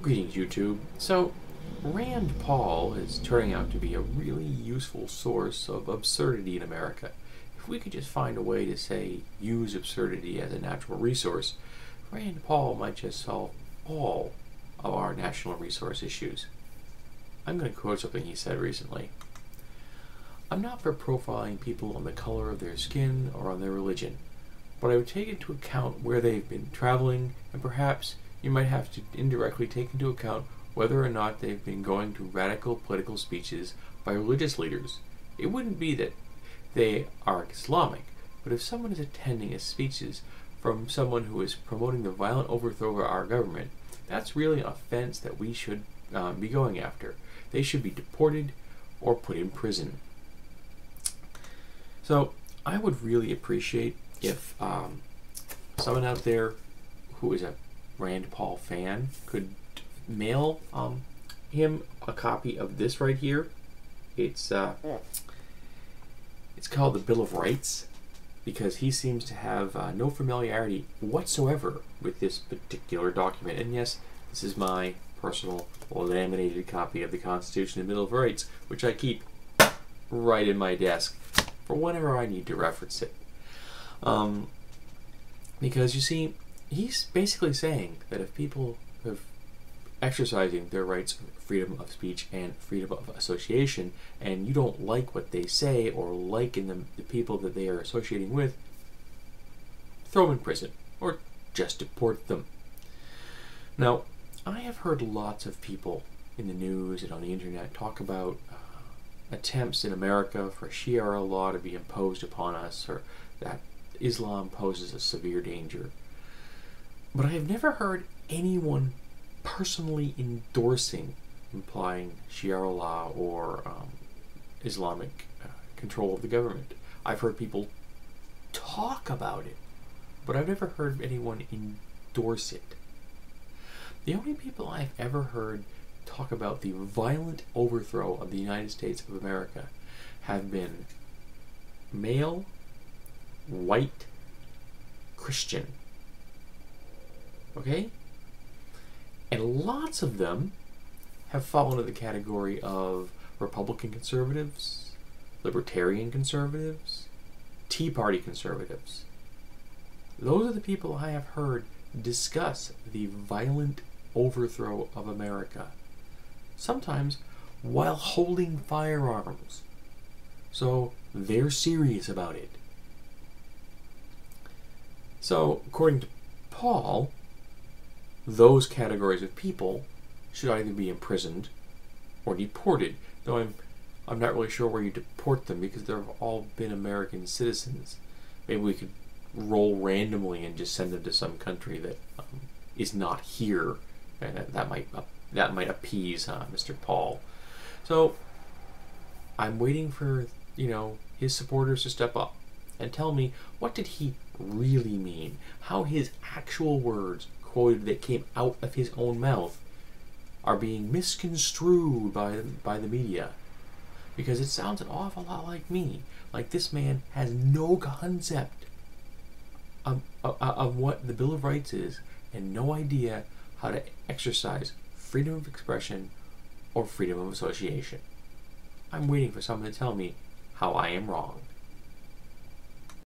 Greetings, YouTube. So, Rand Paul is turning out to be a really useful source of absurdity in America. If we could just find a way to, say, use absurdity as a natural resource, Rand Paul might just solve all of our national resource issues. I'm going to quote something he said recently. "I'm not for profiling people on the color of their skin or on their religion, but I would take into account where they've been traveling, and perhaps you might have to indirectly take into account whether or not they've been going to radical political speeches by religious leaders. It wouldn't be that they are Islamic, but if someone is attending speeches from someone who is promoting the violent overthrow of our government, that's really an offense that we should be going after. They should be deported or put in prison." So I would really appreciate if someone out there who is a Rand Paul fan could mail him a copy of this right here. It's called the Bill of Rights, because he seems to have no familiarity whatsoever with this particular document. And yes, this is my personal laminated copy of the Constitution and Bill of Rights, which I keep right in my desk for whenever I need to reference it. Because you see, he's basically saying that if people are exercising their rights of freedom of speech and freedom of association, and you don't like what they say or like in the people that they are associating with, throw them in prison or just deport them. Now, I have heard lots of people in the news and on the internet talk about attempts in America for Sharia law to be imposed upon us, or that Islam poses a severe danger. But I have never heard anyone personally endorsing implying Sharia law or Islamic control of the government. I've heard people talk about it, but I've never heard anyone endorse it. The only people I've ever heard talk about the violent overthrow of the United States of America have been male, white, Christian. Okay? And lots of them have fallen into the category of Republican conservatives, Libertarian conservatives, Tea Party conservatives. Those are the people I have heard discuss the violent overthrow of America, sometimes while holding firearms. So they're serious about it. So, according to Paul, those categories of people should either be imprisoned or deported. Though I'm not really sure where you deport them, because they've all been American citizens. Maybe we could roll randomly and just send them to some country that is not here, and that might appease Mr. Paul. So I'm waiting for his supporters to step up and tell me, what did he really mean? How his actual words, quoted that came out of his own mouth, are being misconstrued by the media. Because it sounds an awful lot like me. Like this man has no concept of what the Bill of Rights is, and no idea how to exercise freedom of expression or freedom of association. I'm waiting for someone to tell me how I am wrong.